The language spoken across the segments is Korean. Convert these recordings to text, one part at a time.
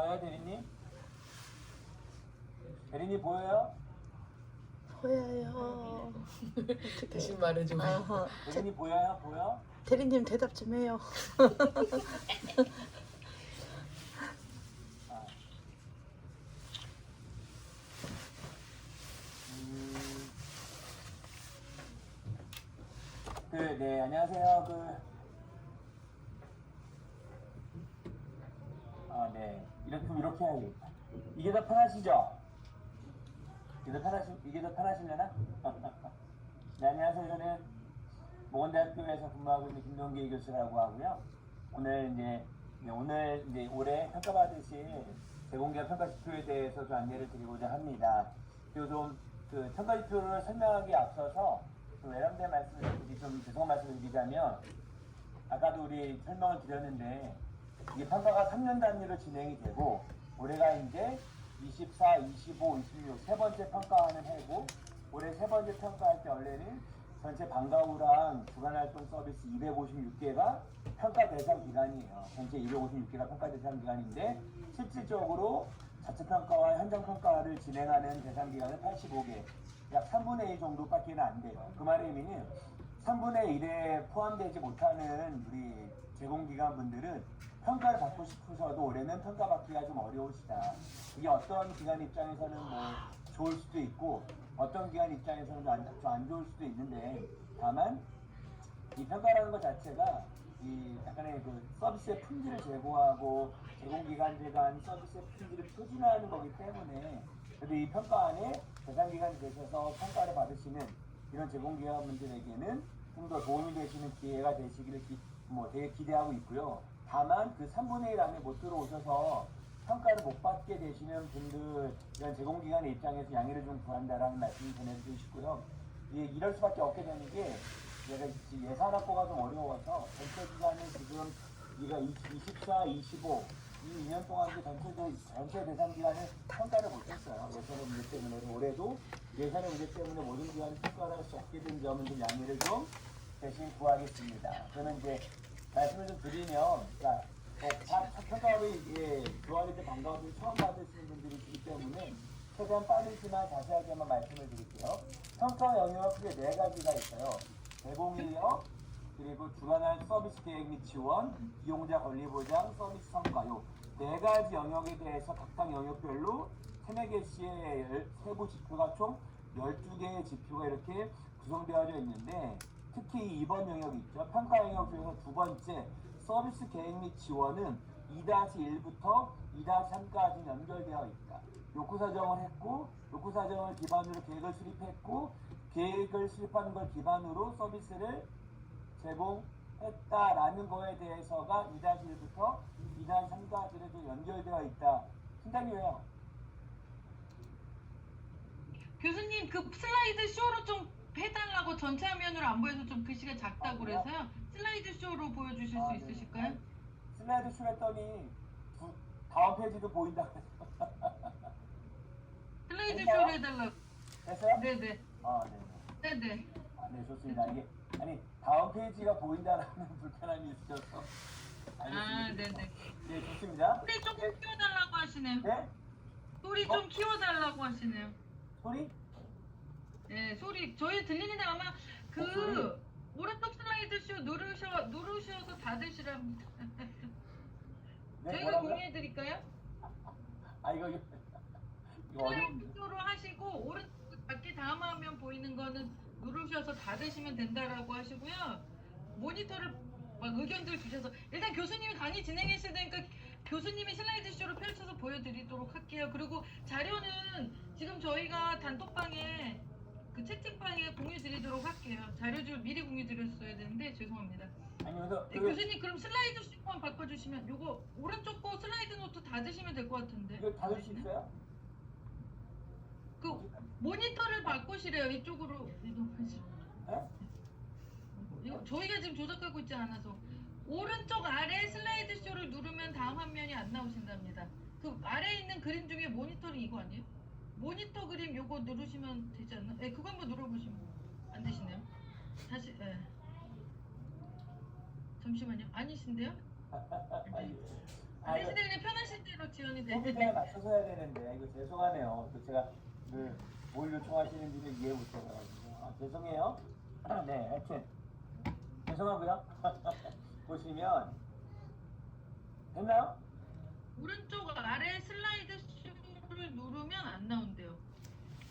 보여요, 대리님? 대리님 보여요? 보여요. 어떻게? 대신 말해줘. 대리님 보여요? 보여? 대리님 대답 좀 해요. 아. 네, 안녕하세요. 네. 이렇게 해야겠다. 이게 더 편하시죠? 이게 더 편하시려나? 네, 안녕하세요. 저는 모건대학교에서 근무하고 있는 김동기 교수라고 하고요. 오늘 이제 올해 평가받으실 제공기업 평가지표에 대해서 좀 안내를 드리고자 합니다. 그리고 좀 그 평가지표를 설명하기에 앞서서 좀 외람된 죄송한 말씀을 드리자면, 아까도 우리 설명을 드렸는데, 이게 평가가 3년 단위로 진행이 되고, 올해가 이제 24, 25, 26 세 번째 평가하는 해고, 올해 세 번째 평가할 때 원래는 전체 방과후랑 주간활동 서비스 256개가 평가 대상 기간이에요. 전체 256개가 평가 대상 기간인데, 실질적으로 자체평가와 현장평가를 진행하는 대상 기간은 85개, 약 3분의 1 정도밖에 안 돼요. 그 말의 의미는 3분의 1에 포함되지 못하는 우리 제공기관 분들은 평가를 받고 싶으셔도 올해는 평가받기가 좀 어려우시다. 이게 어떤 기관 입장에서는 뭐 좋을 수도 있고, 어떤 기관 입장에서는 좀 안 좋을 수도 있는데, 다만 이 평가라는 것 자체가 이 약간의 그 서비스의 품질을 제고하고 제공기관들 간 서비스의 품질을 표준화하는 거기 때문에, 그래도 이 평가 안에 대상기관이 되셔서 평가를 받으시는 이런 제공기관분들에게는 좀 더 도움이 되시는 기회가 되시기를 되게 기대하고 있고요. 다만 그 3분의 1 안에 못 들어오셔서 평가를 못 받게 되시는 분들, 이런 제공기관의 입장에서 양해를 좀 구한다라는 말씀을 전해드리고 싶고요. 이럴 수밖에 없게 되는 게, 내가 예산 확보가 좀 어려워서 전체 기간은 지금 우리가 24, 25 이 2년 동안 전체 대상 기간을 평가를 못했어요. 예산의 문제 때문에. 올해도 예산의 문제 때문에 모든 기관을 평가를 할 수 없게 된 점은 좀 양해를 좀 대신 구하겠습니다. 저는 이제 말씀을 좀 드리면, 그러니까 평가를 교환할 때 방과후를 처음 받으시는 분들이 있기 때문에 최대한 빠르지만 자세하게만 말씀을 드릴게요. 평가 영역이 크게 4가지가 있어요. 제공인력, 그리고 주관할 서비스 계획 및 지원, 이용자 권리 보장, 서비스 성과, 요 4가지 영역에 대해서 각각 영역별로 3-4개의 세부 지표가 총 12개의 지표가 이렇게 구성되어져 있는데, 특히 이번 영역이 있죠. 평가 영역 중에서 두 번째 서비스 계획 및 지원은 2-1부터 2-3까지 연결되어 있다. 욕구 사정을 했고, 욕구 사정을 기반으로 계획을 수립했고, 계획을 수립하는 걸 기반으로 서비스를 제공했다라는 거에 대해서가 2-1부터 2-3까지로 연결되어 있다. 팀장님 왜요? 교수님 그 슬라이드 쇼로 좀 해달라고, 전체 화면으로 안 보여서 좀 글씨가 작다고 그래서요. 슬라이드 쇼로 보여주실 수 네. 있으실까요? 슬라이드 쇼 했더니 다음 페이지도 보인다 그래서. 슬라이드 됐나요? 쇼로 해달라고. 됐어요? 네네. 네. 네네. 네, 좋습니다. 이게 다음 페이지가 보인다라는 불편함이 있으셔서. 아, 네네. 네, 좋습니다. 소리 조금 키워달라고 하시네요. 네? 소리 좀 키워달라고 하시네요. 소리? 네, 소리 저희 들리는데 아마 소리? 오른쪽 슬라이드 쇼 누르셔서 닫으시랍니다. 네, 저희가 뭐라고요? 공유해드릴까요? 이거 어려운데. 슬라이드 쇼로 하시고, 오른쪽 밖에 다음 화면 보이는 거는 누르셔서 닫으시면 된다라고 하시고요. 모니터를 막 의견들 주셔서, 일단 교수님이 강의 진행하셔야 되니까 교수님이 슬라이드 쇼로 펼쳐서 보여드리도록 할게요. 그리고 자료는 지금 저희가 단톡방에 그 채팅방에 공유 드리도록 할게요. 자료를 미리 공유 드렸어야 되는데 죄송합니다. 그래서 네, 교수님 그럼 슬라이드 쇼만 바꿔주시면, 요거 오른쪽 거 슬라이드 노트 닫으시면 될 것 같은데. 이거 닫을 수 있어요? 그 모니터를 바꾸시래요. 이쪽으로 이동하시면. 네? 이거 저희가 지금 조작하고 있지 않아서, 오른쪽 아래 슬라이드 쇼를 누르면 다음 화면이 안 나오신답니다. 그 아래에 있는 그림 중에 모니터는 이거 아니에요? 모니터 그림 요거 누르시면 되지 않나? 네, 그거 한번 눌러보시면 안 되시네요. 다시, 네. 잠시만요. 아니신데요? 아니신데 그냥 편하신 대로 지워. 시간이 소비자에 되네. 맞춰서 해야 되는데 이거 죄송하네요. 또 제가 뭘 요청하시는지를 이해 못해가지고 죄송해요. 네, 하여튼 죄송하고요. 보시면 됐나요? 오른쪽 아래 슬라이드 슈를 누르면 안 나온대요.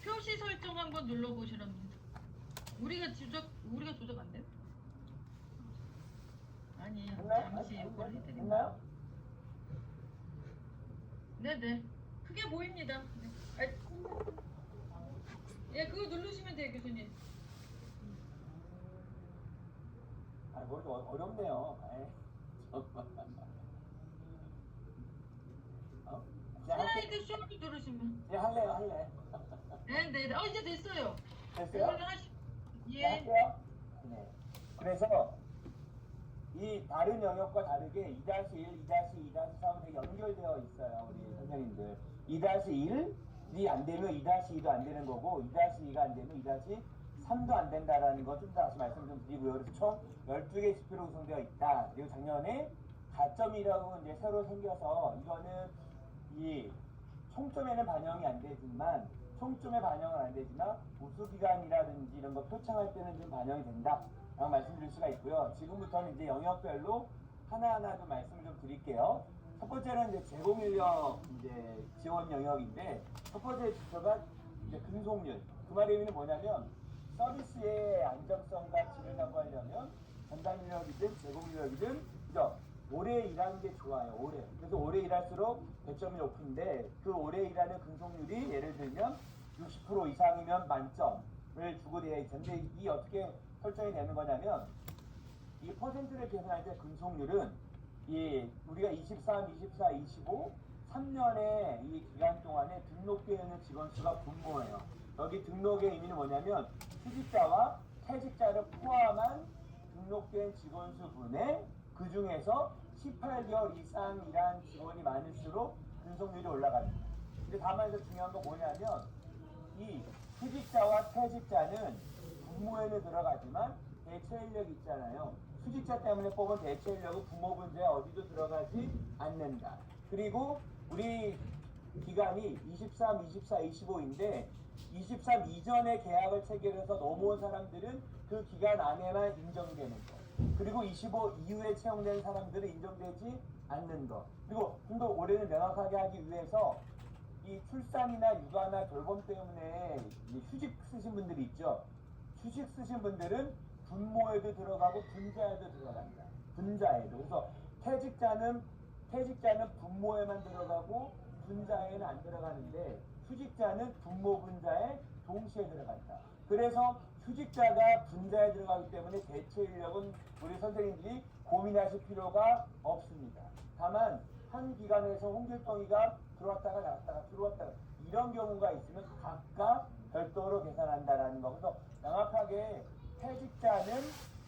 표시 설정 한번 눌러보시랍니다. 우리가 조작 안 돼요? 아니에요. 됐나요? 잠시 이걸 해드립니다. 됐나요? 네네. 크게 보입니다. 네. 예, 그거 누르시면 돼요, 교수님. 뭐 좀 어렵네요. 정말. 그냥 슬라이드 쇼를 누르시면. 그냥 할래. 네네. 이제 됐어요. 됐어요? 이걸로 하시. 네, 예. 할게요. 네. 그래서 이 다른 영역과 다르게 2-1, 2-2, 2-3은 연결되어 있어요. 우리 선생님들. 2-1이 안 되면 2-2도 안 되는 거고 2-2가 안 되면 2-3도 안 된다라는 거 좀 다시 말씀 좀 드리고요. 그래서 총 12개 지표로 구성되어 있다. 그리고 작년에 가점이라고 이제 새로 생겨서 이거는 이 총점에는 반영이 안 되지만 총점에 반영은 안 되지만 우수기간이라든지 이런 거 표창할 때는 좀 반영이 된다 라고 말씀드릴 수가 있고요. 지금부터는 이제 영역별로 하나하나 좀 말씀을 좀 드릴게요. 첫 번째는 이제 제공인력 이제 지원 영역인데 첫 번째 지표가 이제 근속률. 그 말의 의미는 뭐냐면 서비스의 안정성과 질을 확보하려면 전담인력이든 제공인력이든 그죠? 오래 일하는 게 좋아요. 오래. 그래서 오래 일할수록 배점이 높은데 그 오래 일하는 근속률이 예를 들면 60% 이상이면 만점을 주고 되어 있는데 이 어떻게 설정이 되는 거냐면 이 퍼센트를 계산할 때 근속률은 이 우리가 23, 24, 25 3년의 이 기간 동안에 등록되어 있는 직원 수가 분모예요. 여기 등록의 의미는 뭐냐면 휴직자와 퇴직자를 포함한 등록된 직원 수 분의 그 중에서 18개월 이상 일한 직원이 많을수록 근속률이 올라갑니다. 근데 다만 여기서 중요한 건 뭐냐면 이 휴직자와 퇴직자는 분모에는 들어가지만 대체인력이 있잖아요. 휴직자 때문에 뽑은 대체인력은 부모 분자에 어디도 들어가지 않는다. 그리고 우리 기간이 23, 24, 25인데 23 이전에 계약을 체결해서 넘어온 사람들은 그 기간 안에만 인정되는 거. 그리고 25 이후에 채용된 사람들은 인정되지 않는 거. 그리고 좀 더 올해는 명확하게 하기 위해서 이 출산이나 육아나 돌봄 때문에 휴직 쓰신 분들이 있죠. 휴직 쓰신 분들은 분모에도 들어가고 분자에도 들어간다. 분자에도. 그래서 퇴직자는 분모에만 들어가고 분자에는 안 들어가는데 휴직자는 분모 분자에 동시에 들어간다. 그래서 휴직자가 분자에 들어가기 때문에 대체 인력은 우리 선생님들이 고민하실 필요가 없습니다. 다만 한 기관에서 홍길동이가 들어왔다가 나왔다가 들어왔다가 이런 경우가 있으면 각각 별도로 계산한다라는 거. 그래서 명확하게 퇴직자는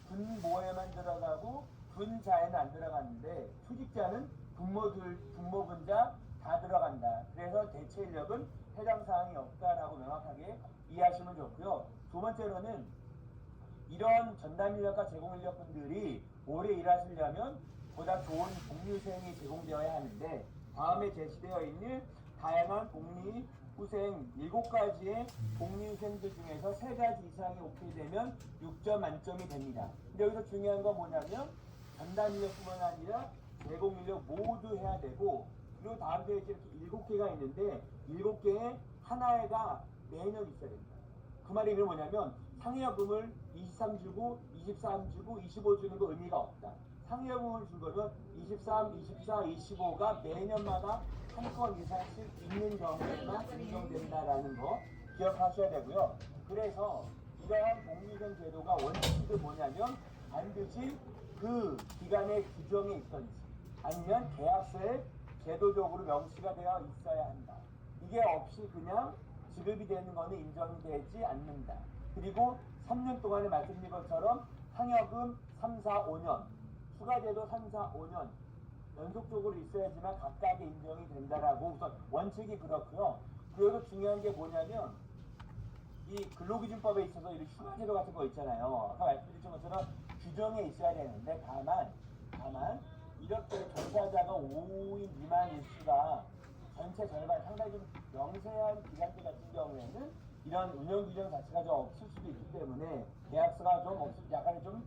분모에만 들어가고 분자에는 안 들어가는데 휴직자는 분모 분자 다 들어간다. 그래서 대체 인력은 해당 사항이 없다라고 명확하게 이해하시면 좋고요. 두 번째로는 이런 전담 인력과 제공 인력 분들이 오래 일하시려면 보다 좋은 복리후생이 제공되어야 하는데 다음에 제시되어 있는 다양한 복리 후생 7가지의 복리후생들 중에서 3가지 이상이 오케이 되면 6점 만점이 됩니다. 근데 여기서 중요한 건 뭐냐면 전담 인력뿐만 아니라 제공 인력 모두 해야 되고 그리고 다음 페이지에 이렇게 7개가 있는데 7개에 하나가 매년 있어야 됩니다. 그 말이 뭐냐면 상여금을 23 주고 23 주고 25 주는 거 의미가 없다. 상여금을 준 거는 23, 24, 25가 매년마다 한 건 이상씩 있는 경우에만 인정된다라는 거 기억하셔야 되고요. 그래서 이러한 복리후생 제도가 원칙이 뭐냐면 반드시 그 기간의 규정에 있던지 아니면 계약서에 제도적으로 명시가 되어 있어야 한다. 이게 없이 그냥 지급이 되는 거는 인정되지 않는다. 그리고 3년 동안에 말씀드린 것처럼 상여금 3, 4, 5년, 추가제도 3, 4, 5년 연속적으로 있어야지만 각각의 인정이 된다라고 우선 원칙이 그렇고요. 그리고 중요한 게 뭐냐면 이 근로기준법에 있어서 이런 휴가제도 같은 거 있잖아요. 아까 말씀드린 것처럼 규정에 있어야 되는데 다만 이렇게 종사자가 5인 미만 일수가 전체 절반 상당히 좀 영세한 기관들 같은 경우에는 이런 운영 규정 자체가 좀 없을 수도 있기 때문에 계약서가 좀 약간 좀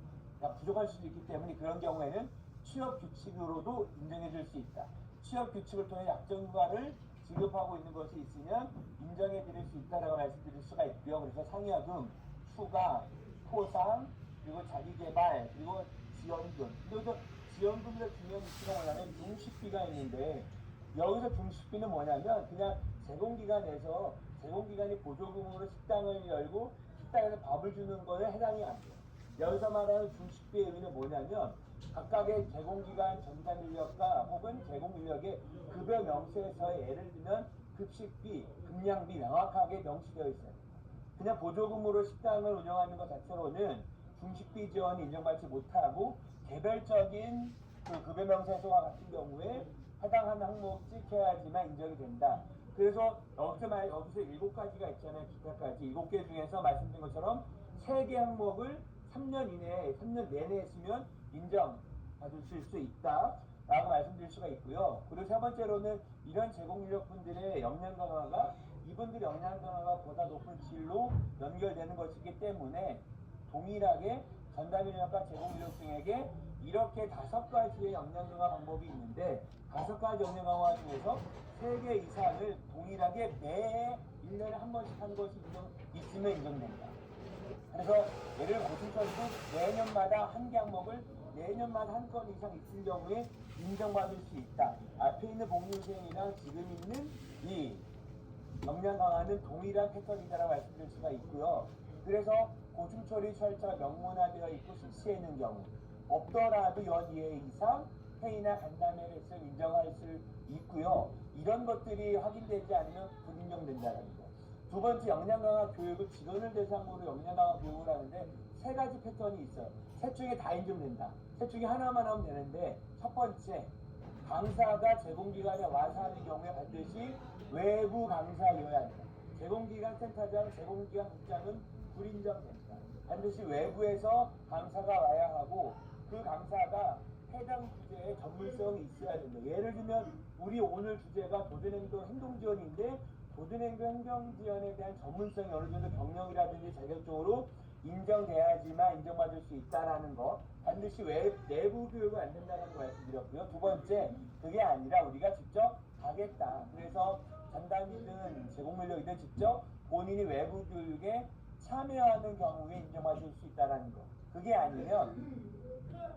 부족할 수도 있기 때문에 그런 경우에는 취업 규칙으로도 인정해 줄 수 있다. 취업 규칙을 통해 약정 휴가를 지급하고 있는 것이 있으면 인정해 드릴 수 있다라고 말씀드릴 수가 있고요. 그래서 상여금, 휴가, 포상, 그리고 자기개발, 그리고 지원금. 그리고 지원금에서 중요한 이슈가 뭐냐면 중식비가 있는데 여기서 중식비는 뭐냐면 그냥 제공기관에서 제공기관이 보조금으로 식당을 열고 식당에서 밥을 주는 거에 해당이 안 돼요. 여기서 말하는 중식비의 의미는 뭐냐면 각각의 제공기관 전담 인력과 혹은 제공 인력의 급여 명세서에 예를 들면 급식비, 급량비 명확하게 명시되어 있어요. 그냥 보조금으로 식당을 운영하는 것 자체로는 중식비 지원이 인정받지 못하고 개별적인 그 급여 명세서와 같은 경우에 해당하는 항목 찍혀야지만 인정이 된다. 그래서 여기서 7가지가 있잖아요. 기타까지 7개 중에서 말씀드린 것처럼 3개 항목을 3년 이내에 3년 내내 했으면 인정받으실 수 있다 라고 말씀드릴 수가 있고요. 그리고 세 번째로는 이런 제공인력분들의 역량 강화가 이분들의 역량 강화가 보다 높은 질로 연결되는 것이기 때문에 동일하게 전담인력과 제공인력층에게 이렇게 5가지의 역량 강화 방법이 있는데 5가지 역량 강화 중에서 3개 이상을 동일하게 매 1년에 한 번씩 한 것이 있으면 인정된다. 그래서 예를 고충철도 매년마다 한 개 항목을 매년마다 한 건 이상 있을 경우에 인정받을 수 있다. 앞에 있는 복리후생이랑 지금 있는 이 역량 강화는 동일한 패턴이다라고 말씀드릴 수가 있고요. 그래서 고충처리 절차가 명문화되어 있고 실시하는 경우 없더라도 연 2회 이상 회의나 간담회 횟수를 인정할 수 있고요. 이런 것들이 확인되지 않으면 불인정된다는 거. 두 번째 역량 강화 교육을 직원을 대상으로 역량 강화 교육을 하는데 3가지 패턴이 있어요. 셋 중에 다 인정된다. 셋 중에 하나만 하면 되는데 첫 번째 강사가 제공기관에 와서 하는 경우에 반드시 외부 강사여야 한다. 제공기관 센터장, 제공기관 국장은 불인정된다. 반드시 외부에서 강사가 와야 하고 그 강사가 해당 주제에 전문성이 있어야 된다. 예를 들면 우리 오늘 주제가 도전행동 행동지원인데 도전행동 행정지원에 대한 전문성이 어느 정도 경력이라든지 자격적으로 인정돼야지만 인정받을 수 있다는 거. 반드시 내부 교육은 안 된다는 거 말씀드렸고요. 두 번째, 그게 아니라 우리가 직접 가겠다. 그래서 전담이든 제공인력이든 직접 본인이 외부 교육에 참여하는 경우에 인정받을 수 있다는 거. 그게 아니면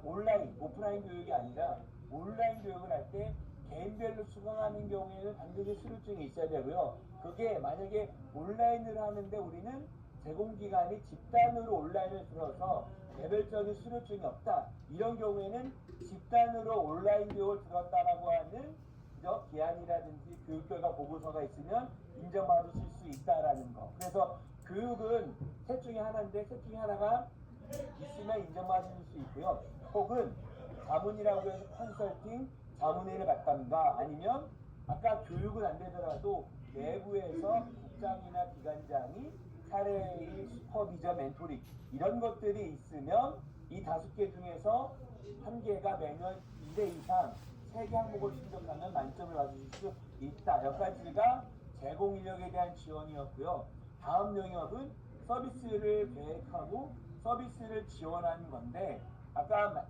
온라인, 오프라인 교육이 아니라 온라인 교육을 할 때 개인별로 수강하는 경우에는 반드시 수료증이 있어야 되고요. 그게 만약에 온라인을 하는데 우리는 제공기관이 집단으로 온라인을 들어서 개별적인 수료증이 없다. 이런 경우에는 집단으로 온라인 교육을 들었다라고 하는 기한이라든지 교육결과 보고서가 있으면 인정받으실 수 있다라는 거. 그래서 교육은 셋 중에 하나인데 셋 중에 하나가 있으면 인정받을 수 있고요. 혹은 자문이라고 해서 컨설팅, 자문회를 갔던가 아니면 아까 교육은 안 되더라도 내부에서 국장이나 기관장이 사례의 슈퍼비전 멘토링 이런 것들이 있으면 이 5개 중에서 1개가 매년 2회 이상 3개 항목을 충족하면 만점을 받으실 수 있다. 여기까지가 제공인력에 대한 지원이었고요. 다음 영역은 서비스를 계획하고 서비스를 지원하는 건데 아까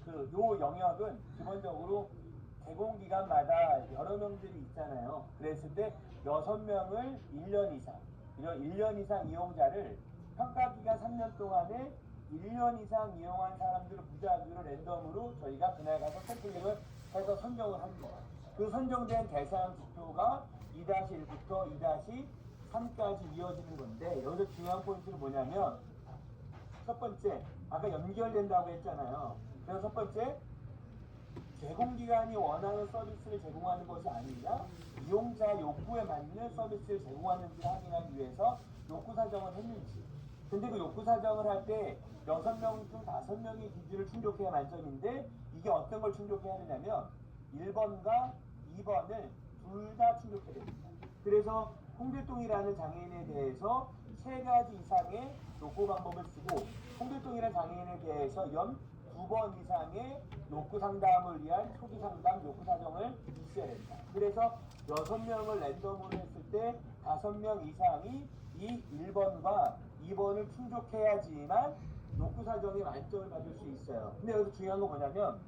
요 영역은 기본적으로 제공기관마다 여러 명들이 있잖아요. 그랬을 때 6명을 1년 이상 이런 1년 이상 이용자를 평가기간 3년 동안에 1년 이상 이용한 사람들을 무작위로 랜덤으로 저희가 그날 가서 샘플링을 해서 선정을 합니다. 그 선정된 대상 지표가 2-1부터 2-3까지 이어지는 건데 여기서 중요한 포인트는 뭐냐면 첫 번째 아까 연결된다고 했잖아요. 그래서 첫 번째 제공기관이 원하는 서비스를 제공하는 것이 아니라 이용자 욕구에 맞는 서비스를 제공하는지 확인하기 위해서 욕구 사정을 했는지. 근데 그 욕구 사정을 할 때 6명 중 5명의 기준을 충족해야 만점인데 이게 어떤 걸 충족해야 되냐면 1번과 2번을 둘 다 충족해야 됩니다. 그래서 홍길동이라는 장애인에 대해서 3가지 이상의 욕구 방법을 쓰고 홍길동이라는 장애인에 대해서 연 2번 이상의 욕구 상담을 위한 초기 상담 욕구 사정을 있어야 된다. 그래서 6명을 랜덤으로 했을 때 5명 이상이 이 1번과 2번을 충족해야지만 욕구 사정에 만점을 받을 수 있어요. 근데 여기서 중요한 건 뭐냐면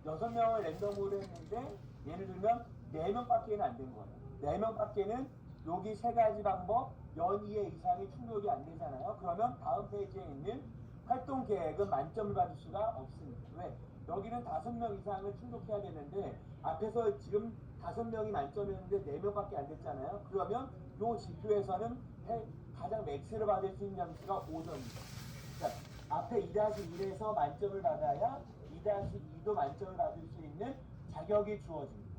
6명을 랜덤으로 했는데 예를 들면 4명밖에는 안 된 거예요. 4명밖에는 여기 3가지 방법 연이의 이상이 충족이 안 되잖아요. 그러면 다음 페이지에 있는 활동 계획은 만점을 받을 수가 없습니다. 왜? 여기는 5명 이상을 충족해야 되는데 앞에서 지금 5명이 만점이었는데 4명밖에 안 됐잖아요. 그러면 이 지표에서는 가장 맥스를 받을 수 있는 점수가 5점입니다. 그러니까 앞에 2-1에서 만점을 받아야 2-2도 만점을 받을 수 있는 자격이 주어집니다.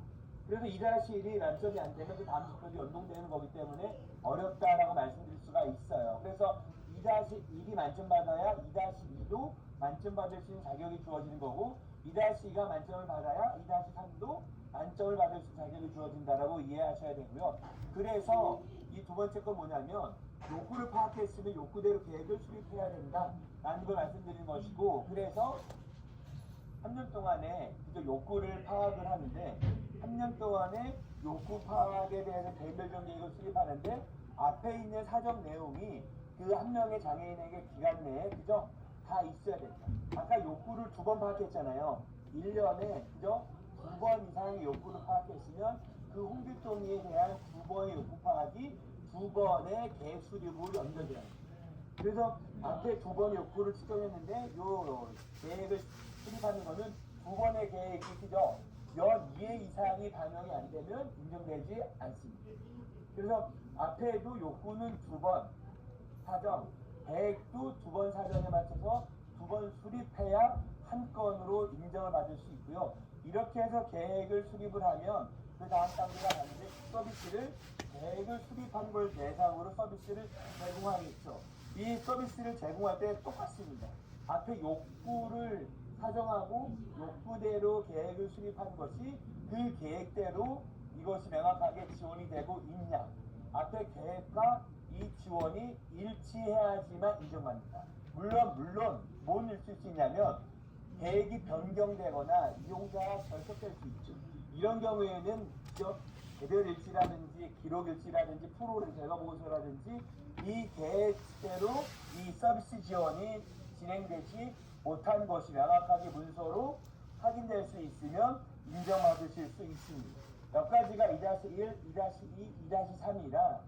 그래서 2-1이 만점이 안 되면 그 다음 지표도 연동되는 거기 때문에 어렵다라고 말씀드릴 수가 있어요. 그래서 2-1이 만점 받아야 2-2도 만점 받을 수 있는 자격이 주어지는 거고 2-2가 만점을 받아야 2-3도 만점을 받을 수 있는 자격이 주어진다라고 이해하셔야 되고요. 그래서 이 두 번째 건 뭐냐면 욕구를 파악했으면 욕구대로 계획을 수립해야 된다라는 걸 말씀드리는 것이고 그래서 3년 동안에 욕구를 파악을 하는데 3년 동안에 욕구 파악에 대해서 개별적 계획을 수립하는데 앞에 있는 사정 내용이 그 한 명의 장애인에게 기간 내에 그죠? 다 있어야 된다. 아까 욕구를 2번 파악했잖아요. 1년에 그죠? 2번 이상의 욕구를 파악했으면 그 홍길동이에 대한 2번의 욕구 파악이 2번의 계획 수립으로 연결돼요. 그래서 앞에 2번의 욕구를 측정했는데 요 계획을 수립하는 거는 2번의 계획이 그죠? 연 2회 이상이 반영이 안 되면 인정되지 않습니다. 그래서 앞에도 욕구는 2번 사정, 계획도 2번 사정에 맞춰서 2번 수립해야 한 건으로 인정을 받을 수 있고요. 이렇게 해서 계획을 수립을 하면 그 다음 단계가 반드시 서비스를 계획을 수립한 걸 대상으로 서비스를 제공하겠죠. 이 서비스를 제공할 때 똑같습니다. 앞에 욕구를 사정하고 욕구대로 계획을 수립한 것이 그 계획대로 이것이 명확하게 지원이 되고 있냐. 앞에 계획과 이 지원이 일치해야지만 인정받는다. 물론 뭔 일치일 수 있냐면 계획이 변경되거나 이용자가 결석될 수 있죠. 이런 경우에는 개별 일치라든지 기록 일치라든지 프로그램 결과 보고서라든지 이 계획대로 이 서비스 지원이 진행되지 못한 것이 명확하게 문서로 확인될 수 있으면 인정받으실 수 있습니다. 몇 가지가 2-1, 2-2, 2-3이라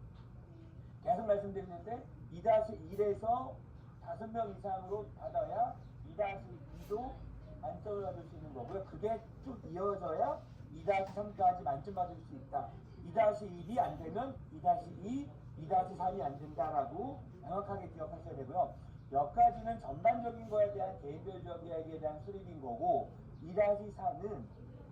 계속 말씀드리는데 2-1에서 5명 이상으로 받아야 2-2도 만점을 받을 수 있는 거고요. 그게 쭉 이어져야 2-3까지 만점 받을 수 있다. 2-1이 안 되면 2-2, 2-3이 안 된다라고 명확하게 기억하셔야 되고요. 몇 가지는 전반적인 거에 대한 개인별 계획에 대한 수립인 거고 2-4는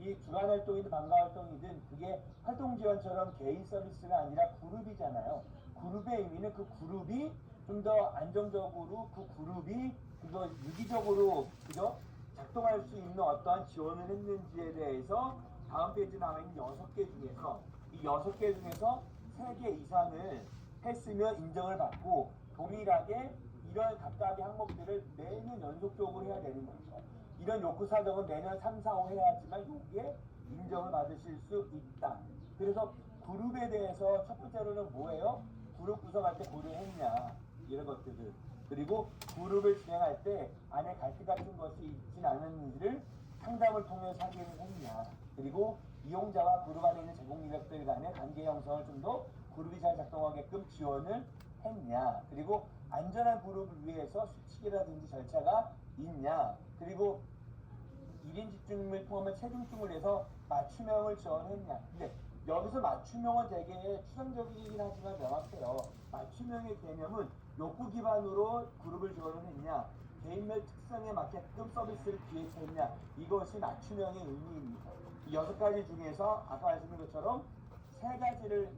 이 주간 활동이든 방과 활동이든 그게 활동 지원처럼 개인 서비스가 아니라 그룹이잖아요. 그룹의 의미는 그 그룹이 좀 더 안정적으로 그 그룹이 그거 유기적으로 그죠? 작동할 수 있는 어떠한 지원을 했는지에 대해서 다음 페이지에 나와 있는 6개 중에서 이 6개 중에서 3개 이상을 했으면 인정을 받고 동일하게 이런 각각의 항목들을 매년 연속적으로 해야 되는 거죠. 이런 욕구 사정은 매년 3, 4, 5 해야지만 여기에 인정을 받으실 수 있다. 그래서 그룹에 대해서 첫 번째로는 뭐예요? 그룹 구성할 때 고려했냐 이런 것들을 그리고 그룹을 진행할 때 안에 갈등 같은 것이 있진 않은지를 상담을 통해서 확인을 했냐 그리고 이용자와 그룹 안에 있는 제공 인력들 간의 관계 형성을 좀 더 그룹이 잘 작동하게끔 지원을 했냐 그리고 안전한 그룹을 위해서 수칙이라든지 절차가 있냐 그리고 1인 집중을 포함한 체중중을 해서 맞춤형을 지원했냐 근데 여기서 맞춤형은 되게 추상적이긴 하지만 명확해요. 맞춤형의 개념은 욕구 기반으로 그룹을 지원을 했냐 개인별 특성에 맞게끔 서비스를 기획했냐 이것이 맞춤형의 의미입니다. 이 6가지 중에서 아까 말씀드린 것처럼 3가지를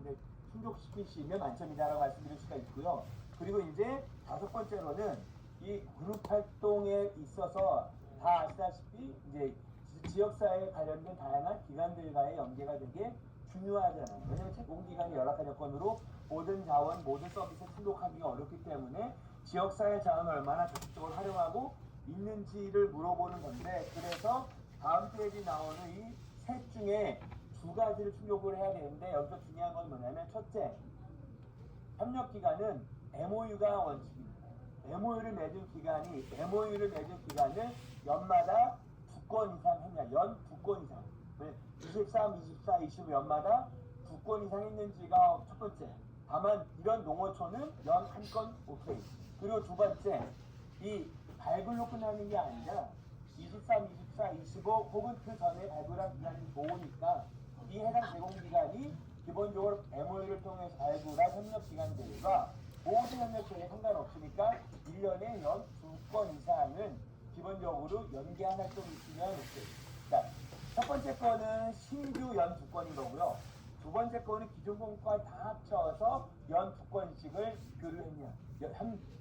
충족시키시면 만점이다라고 말씀드릴 수가 있고요. 그리고 이제 5번째로는 이 그룹 활동에 있어서 다 아시다시피 이제 지역사회에 관련된 다양한 기관들과의 연계가 되게 중요하잖아요. 왜냐하면 제공기관이 열악한 여건으로 모든 자원, 모든 서비스를 충족하기가 어렵기 때문에 지역사회 자원을 얼마나 적극적으로 활용하고 있는지를 물어보는 건데 그래서 다음 페이지 나오는 이 셋 중에 두 가지를 충족을 해야 되는데 여기서 중요한 건 뭐냐면 첫째, 협력 기간은 MOU가 원칙입니다. MOU를 맺은 기간을 연마다 2건 이상 했냐, 연 2건 이상. 23, 24, 25 연마다 2건 이상 했는지가 첫 번째. 다만 이런 농어촌은 연 한 건 오케이. 그리고 두 번째, 이 발굴로 끝나는 게 아니라 23, 24, 25 혹은 그 전에 발굴한 기간이 좋으니까 이 해당 제공기간이 기본적으로 MOU를 통해서 발굴한 협력기관들과 모든 협력체에 상관없으니까 1년에 연 2건 이상은 기본적으로 연계한 활동이 있으면 오케이. 자, 첫 번째 거는 신규 연 2건인 거고요. 두 번째 거는 기존 공과 다 합쳐서 연 2건씩을 교류했냐,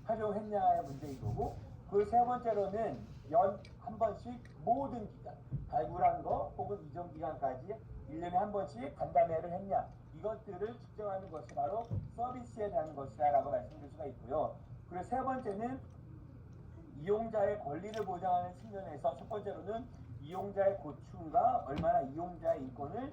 활용했냐의 문제인 거고, 그 세 번째로는 연 한 번씩 모든 기간, 발굴한 거 혹은 이전 기간까지 1년에 한 번씩 간담회를 했냐, 이것들을 측정하는 것이 바로 서비스에 대한 것이다라고 말씀드릴 수가 있고요. 그리고 세 번째는 이용자의 권리를 보장하는 측면에서 첫 번째로는 이용자의 고충과 얼마나 이용자의 인권을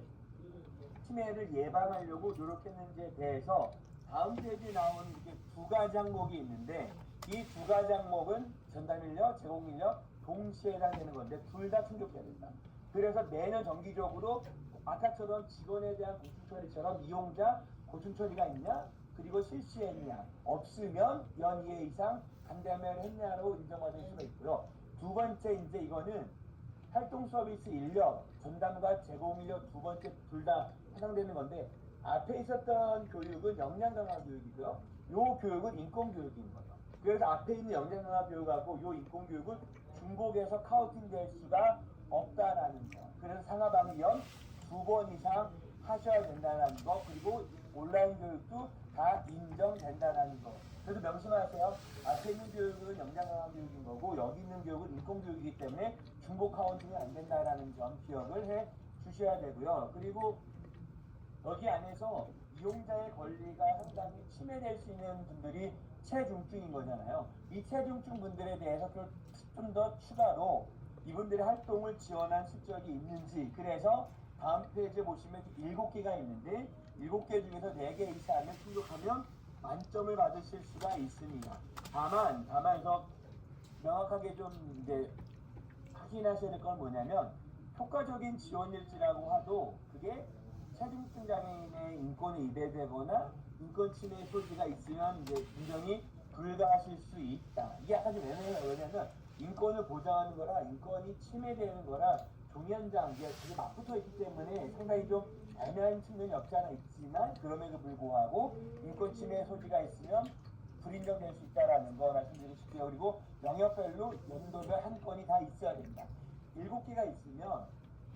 침해를 예방하려고 노력했는지에 대해서 다음 페이지에 나오는 이렇게 두 가지 항목이 있는데 이 두 가지 항목은 전담인력, 제공인력 동시에 해당되는 건데 둘 다 충족해야 된다. 그래서 매년 정기적으로 아까처럼 직원에 대한 고충 처리처럼 이용자 고충 처리가 있냐, 그리고 실시했냐, 없으면 연 2회 이상 간담회를 했냐로 인정받을 수가 있고요. 두 번째 이제 이거는 활동 서비스 인력, 전담과 제공 인력 두 번째 둘 다 해당되는 건데 앞에 있었던 교육은 역량 강화 교육이고요. 요 교육은 인권 교육인 거예요. 그래서 앞에 있는 역량 강화 교육하고 요 인권 교육은 중복해서 카운팅 될 수가 없다라는 거. 그래서 상하방위원 2번 이상 하셔야 된다는 거. 그리고 온라인 교육도 다 인정된다는 거. 그래서 명심하세요. 앞에 있는 교육은 역량 강화 교육인 거고 여기 있는 교육은 인권 교육이기 때문에 중복 카운팅이 안 된다라는 점 기억을 해 주셔야 되고요. 그리고 여기 안에서 이용자의 권리가 상당히 침해될 수 있는 분들이 체중증인 거잖아요. 이 체중증 분들에 대해서 좀 더 추가로 이분들의 활동을 지원한 실적이 있는지, 그래서 다음 페이지에 보시면 7개가 있는데 7개 중에서 4개 이상을 충족하면 만점을 받으실 수가 있습니다. 다만 명확하게 좀 이제 확인하셔야 될 건 뭐냐면 효과적인 지원일지라고 하도 그게 체중증 장애인의 인권에 위배되거나 인권 침해 소지가 있으면 이제 인정이 불가하실 수 있다. 이게 약간 좀 애매해요. 왜냐면 인권을 보장하는 거라 인권이 침해되는 거라 종이 한 장 이게 되게 맞붙어 있기 때문에 상당히 좀 애매한 측면이 없지 않아 있지만 그럼에도 불구하고 인권 침해 소지가 있으면 불인정될 수 있다라는 거 말씀드리고 싶고요. 그리고 영역별로 연도별 한 건이 다 있어야 된다. 7개가 있으면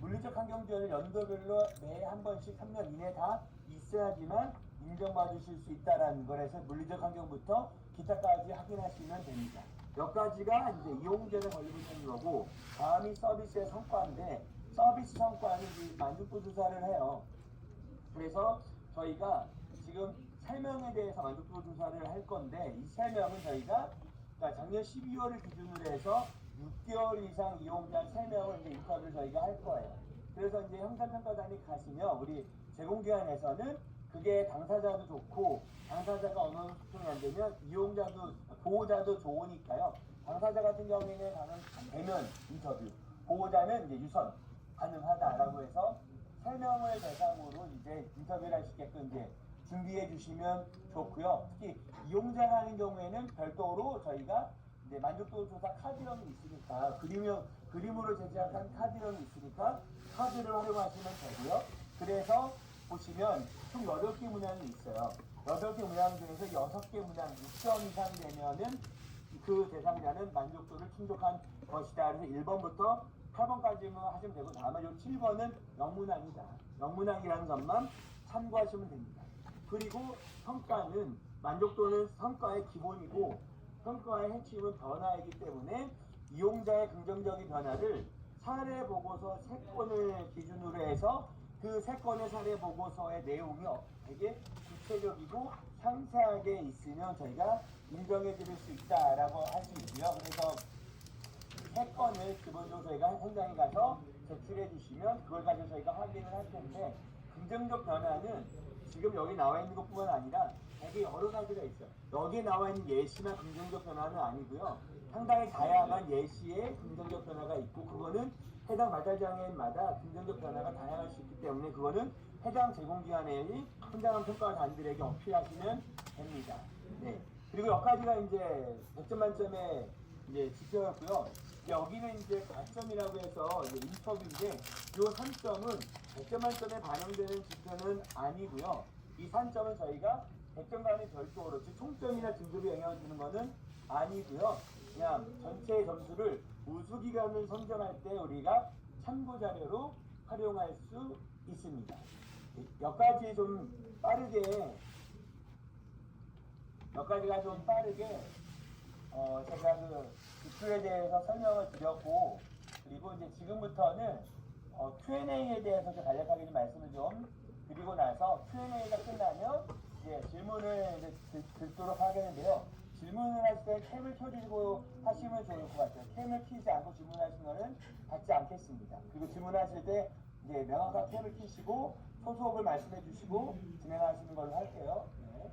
물리적 환경 지원을 연도별로 매해 한 번씩 3년 이내에 다 있어야지만 인정받으실 수 있다라는 거라서 물리적 환경부터 기타까지 확인하시면 됩니다. 몇 가지가 이제 이용자의 권리를 있는 거고 다음이 서비스의 성과인데 서비스 성과는 만족도 조사를 해요. 그래서 저희가 지금 3명에 대해서 만족도 조사를 할 건데 이 3명은 저희가 작년 12월을 기준으로 해서 6개월 이상 이용자 3명을 이제 인터뷰를 저희가 할 거예요. 그래서 이제 형사평가단이 가시면 우리 제공기관에서는 그게 당사자도 좋고 당사자가 어느 정도 소통이 안 되면 이용자도 보호자도 좋으니까요. 당사자 같은 경우에는 대면 인터뷰, 보호자는 이제 유선 가능하다라고 해서 3명을 대상으로 이제 인터뷰를 할 수 있게끔 이제 준비해 주시면 좋고요. 특히 이용자가 하는 경우에는 별도로 저희가 이제 만족도 조사 카드형이 있으니까 그림으로 제작한 카드형이 있으니까 카드를 활용하시면 되고요. 그래서 보시면 총 8개 문항이 있어요. 8개 문항 중에서 6개 문항 6점 이상 되면은 그 대상자는 만족도를 충족한 것이다. 그래서 1번부터 8번까지만 하시면 되고 다만 이 7번은 영문항이다. 영문항이라는 것만 참고하시면 됩니다. 그리고 성과는 만족도는 성과의 기본이고 성과의 핵심은 변화이기 때문에 이용자의 긍정적인 변화를 사례 보고서 3건을 기준으로 해서 그 3건의 사례 보고서의 내용이 되게 구체적이고 상세하게 있으면 저희가 인정해 드릴 수 있다라고 할 수 있고요. 그래서 3건을 기본적으로 저희가 현장에 가서 제출해 주시면 그걸 가지고 저희가 확인을 할 텐데, 긍정적 변화는 지금 여기 나와 있는 것뿐만 아니라 되게 여러 가지가 있어요. 여기에 나와 있는 예시나 긍정적 변화는 아니고요. 상당히 다양한 예시의 긍정적 변화가 있고, 그거는 해당 발달장애인마다 긍정적 변화가 다양할 수 있기 때문에 그거는 해당 제공기관의 현장한 평가단들에게 어필하시면 됩니다. 네. 그리고 여기까지가 이제 100점 만점의 이제 지표였고요. 여기는 이제 가점이라고 해서 이제 인터뷰인데, 이 3점은 100점 만점에 반영되는 지표는 아니고요. 이 3점은 저희가 100점간의 별도로, 즉 총점이나 등급에 영향을 주는 것은 아니고요. 그냥 전체 점수를 우수기관을 선정할 때 우리가 참고 자료로 활용할 수 있습니다. 여기까지 좀 빠르게, 제가 그 지표에 대해서 설명을 드렸고, 그리고 이제 지금부터는 Q&A에 대해서 좀 간략하게 좀 말씀을 좀 드리고 나서 Q&A가 끝나면 이제 질문을 이제 듣도록 하겠는데요. 질문을 하실 때 캠을 켜주고 하시면 좋을 것 같아요. 캠을 켜지 않고 질문하시는 거는 받지 않겠습니다. 그리고 질문하실 때 이제 명확한 캠을 켜시고 소속을 말씀해 주시고 진행하시는 걸로 할게요. 네.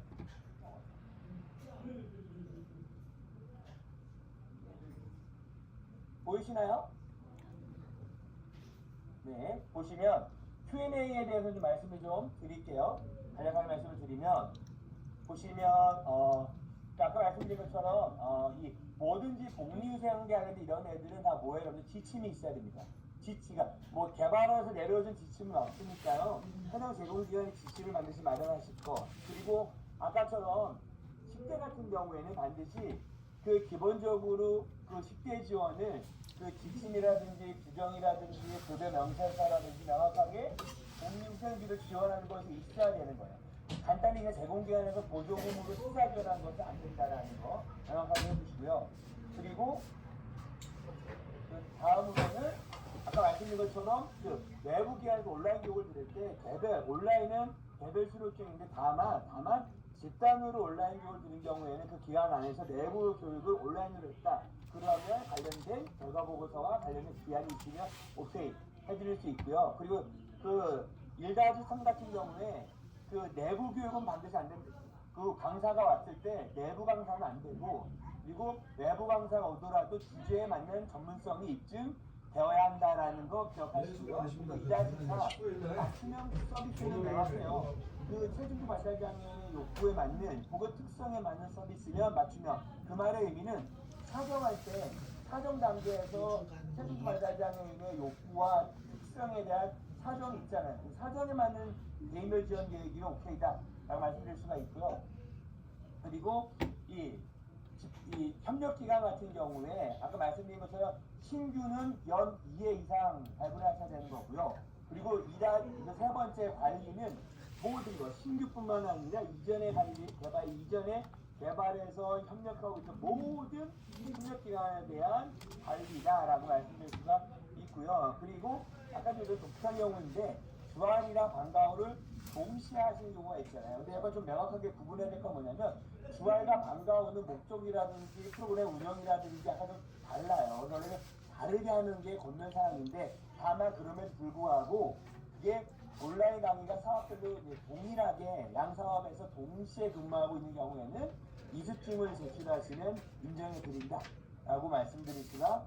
보이시나요? 네, 보시면 Q&A에 대해서 좀 말씀을 좀 드릴게요. 간략하게 말씀을 드리면, 보시면 아까 말씀드린 것처럼 이 뭐든지 복리후생계 하는데 이런 애들은 다 뭐예요? 여러분 지침이 있어야 됩니다. 지치가 뭐 개발해서 내려오는 지침은 없으니까요. 해당 제공기관이 지침을 반드시 마련하실 것. 그리고 아까처럼 10대 같은 경우에는 반드시 그 기본적으로 그 10대 지원을 그 지침이라든지 규정이라든지 급여 명세서라든지 명확하게 복리후생비를 지원하는 것이 있어야 되는 거예요. 간단히 그냥 제공기관에서 보조금으로 시사교환하는 것은 안 된다라는 거 명확하게 해주시고요. 그리고 그 다음으로는 아까 말씀드린 것처럼 그 외부 기관에서 온라인 교육을 들을 때 온라인은 개별 수료증인데 다만 집단으로 온라인 교육을 들은 경우에는 그 기관 안에서 내부 교육을 온라인으로 했다. 그러면 관련된 결과 보고서와 관련된 기한이 있으면 오케이 해드릴 수 있고요. 그리고 그 1-3 같은 경우에 그 내부 교육은 반드시 안 됩니다. 그 강사가 왔을 때 내부 강사는 안 되고, 그리고 외부 강사가 오더라도 주제에 맞는 전문성이 입증되어야 한다라는 거 기억하시고요. 2-4 맞춤형 서비스는 명확해요. 그 체중도 발달장애의 욕구에 맞는 고급 특성에 맞는 서비스면 맞춤형. 그 말의 의미는 사정할 때 사정 단계에서 체중도 발달장애인의 욕구와 특성에 대한 사정이 있잖아요. 그 사정에 맞는 개인별 지원 계획이면 오케이다 라고 말씀드릴 수가 있고요. 그리고 이 협력기관 같은 경우에 아까 말씀드린 것처럼 신규는 연 2회 이상 발굴을 하셔야 되는 거고요. 그리고 세 번째 관리는 모든 것, 신규뿐만 아니라 이전에 개발해서 협력하고 있는 모든 협력기관에 대한 관리다라고 말씀드릴 수가 있고요. 그리고 아까도 독특한 경우인데 주안이랑 방과후를 동시에 하시는 경우가 있잖아요. 근데 약간 좀 명확하게 구분해야 될 건 뭐냐면 주알과 방과후는 목적이라든지 프로그램 운영이라든지 약간 좀 달라요. 원래는 다르게 하는 게 권면사항인데 다만 그럼에도 불구하고 이게 온라인 강의가 사업별로 이제 동일하게 양 사업에서 동시에 근무하고 있는 경우에는 이수증을 제출하시면 인정해 드린다 라고 말씀드릴 수가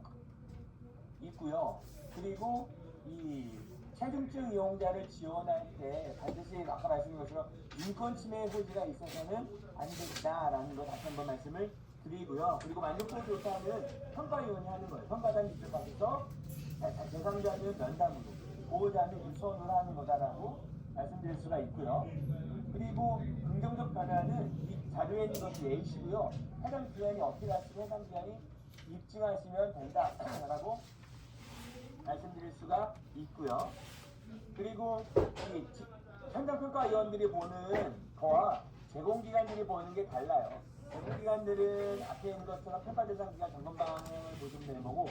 있고요. 그리고 이 체중증 이용자를 지원할 때 반드시 아까 말씀드린 것처럼 인권 침해 소지가 있어서는 안 된다라는 거 다시 한번 말씀을 드리고요. 그리고 만족도 조사는 평가위원이 하는 거예요. 평가단 기준 받아서 대상자는 면담으로, 보호자는 유선으로 하는 거다라고 말씀드릴 수가 있고요. 그리고 긍정적 변화는 이 자료에 있는 것이 예시고요. 해당 기관이 어필하시고 해당 기관이 입증하시면 된다라고 말씀드릴 수가 있고요. 그리고 이 현장평가위원들이 보는 거와 제공기관들이 보는 게 달라요. 제공기관들은 앞에 있는 것처럼 평가대상기관 점검방향을 보시면 되는 거고,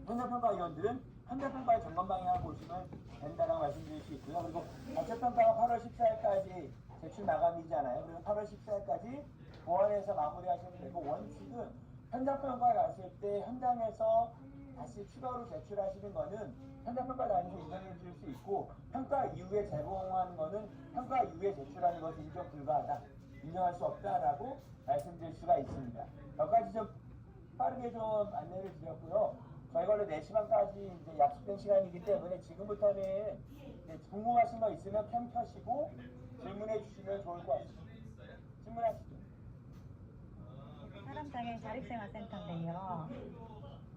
현장평가위원들은 현장평가의 점검방향을 보시면 된다라고 말씀드릴 수 있고요. 그리고 자체평가가 8월 14일까지 제출 마감이잖아요. 그래서 8월 14일까지 보완해서 마무리하시면 되고, 원칙은 현장평가를 갔을 때 현장에서 다시 추가로 제출하시는 거는 현장평가 단에서 인정해 줄 수 있고 평가 이후에 제공하는 거는 평가 이후에 제출하는 것이 인정 불가하다. 인정할 수 없다라고 말씀드릴 수가 있습니다. 몇 가지 좀 빠르게 좀 안내를 드렸고요. 저희가 원래 4시 반까지 이제 약속된 시간이기 때문에 지금부터는 이제 궁금하신 거 있으면 캠 켜시고 질문해 주시면 좋을 것 같습니다. 질문하시죠. 사람장애인 자립생활센터인데요.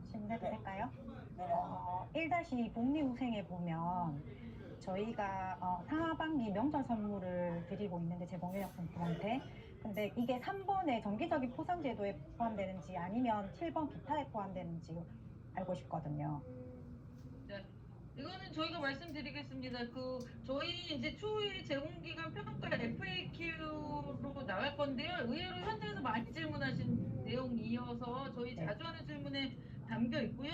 질문해도 네. 될까요? 네. 1- 복리후생에 보면 저희가 상하반기 명절 선물을 드리고 있는데 재봉인력분들한테 근데 이게 3번의 정기적인 포상제도에 포함되는지 아니면 7번 기타에 포함되는지 알고 싶거든요. 네. 이거는 저희가 말씀드리겠습니다. 저희 이제 추후에 제공기간 평가 FAQ로 나갈 건데요. 의외로 현장에서 많이 질문하신 내용이어서 저희 네. 자주 하는 질문에 담겨 있고요.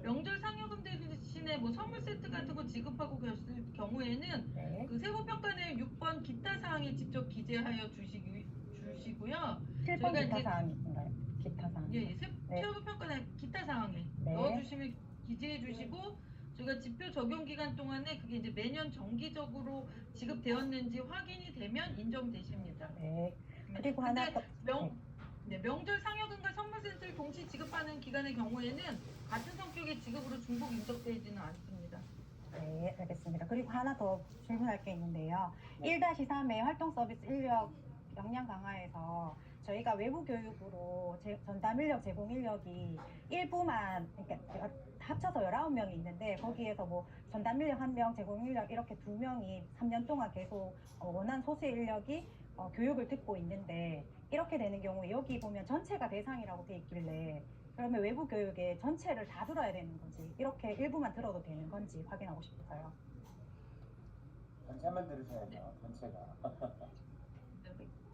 명절 상여금 대신에 뭐 선물 세트 같은 거 지급하고 계실 경우에는 네. 그 세부평가 내용 6번 기타 사항에 직접 기재하여 주시고요. 7번 저희가 기타 이제- 사항인가요? 기타 사항. 예, 네. 세부평가 내용 기타 사항에 네. 넣어주시면 기재해 주시고 저희가 지표 적용 기간 동안에 그게 이제 매년 정기적으로 지급되었는지 확인이 되면 인정되십니다. 네. 그리고 하나 근데 더. 명절 상여금과 선물 세트를 동시 지급하는 기간의 경우에는 같은 성격의 지급으로 중복 인정되지는 않습니다. 네, 알겠습니다. 그리고 하나 더 질문할 게 있는데요. 네. 1-3의 활동 서비스 인력 역량 강화에서 저희가 외부 교육으로 전담 인력 제공 인력이 일부만 그러니까 합쳐서 19명이 있는데 거기에서 뭐 전담 인력 1명, 제공 인력 이렇게 2명이 3년 동안 계속 원한 소수 인력이 교육을 듣고 있는데 이렇게 되는 경우에 여기 보면 전체가 대상이라고 돼 있길래 그러면 외부 교육에 전체를 다 들어야 되는 건지 이렇게 일부만 들어도 되는 건지 확인하고 싶어요. 전체만 들으셔야죠. 전체가.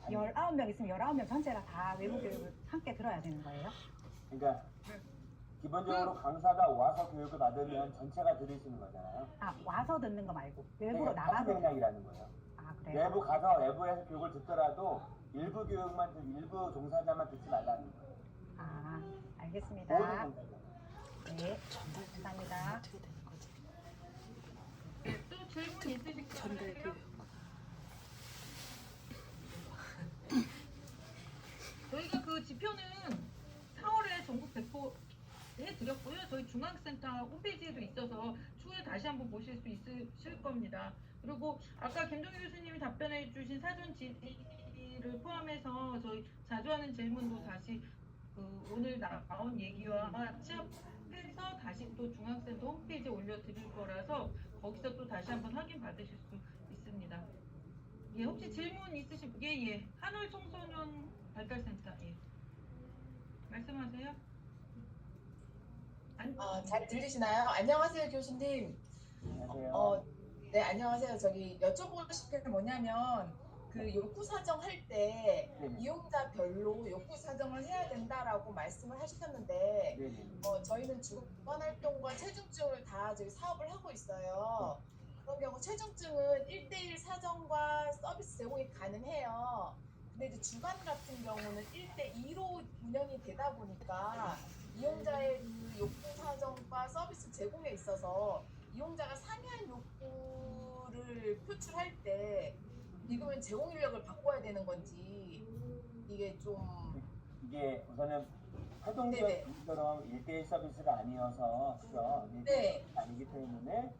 19명 있으면 19명 전체가 다 외부 교육을 함께 들어야 되는 거예요? 그러니까 기본적으로 강사가 와서 교육을 받으면 전체가 들으시는 거잖아요. 아, 와서 듣는 거 말고 외부로 그러니까 같은 나가서. 맥락이라는 거예요. 아, 그래요? 외부 가서 외부에서 교육을 듣더라도 일부 교육만 일부 종사자만 듣지 말라는 거예요. 아, 모든 알겠습니다. 종사자. 네, 전달 감사합니다. 어떻게 되는 거지? 네, 또 질문 있으실까요? 전달 교육. 저희가 그 지표는 4월에 전국 배포해 드렸고요. 저희 중앙센터 홈페이지에도 있어서 추후에 다시 한번 보실 수 있으실 겁니다. 그리고 아까 김종희 교수님이 답변해 주신 사전 질의를 포함해서 저희 자주 하는 질문도 다시 오늘 나온 얘기와 취합해서 다시 또 중앙센터 홈페이지에 올려드릴 거라서 거기서 또 다시 한번 확인 받으실 수 있습니다. 예, 혹시 질문 있으신 예, 한올 청소년 발달센터 예. 말씀하세요. 잘 들리시나요? 안녕하세요, 교수님. 안녕하세요. 네, 안녕하세요. 저기 여쭤보고 싶은 게 뭐냐면 그 욕구 사정할 때 네네. 이용자별로 욕구 사정을 해야 된다라고 말씀을 하셨는데 네네. 저희는 주간 활동과 체중증을 다 저희 사업을 하고 있어요. 그런 경우 체중증은 1대1 사정과 서비스 제공이 가능해요. 근데 이제 주간 같은 경우는 1대2로 운영이 되다 보니까 이용자의 그 욕구 사정과 서비스 제공에 있어서 이용자가 상이한 욕구를 표출할 때 이거는 제공 인력을 바꿔야 되는 건지 이게 좀 이게 우선은 활동적 네네. 분들처럼 1대1 서비스가 아니어서 그죠? 네. 아니기 때문에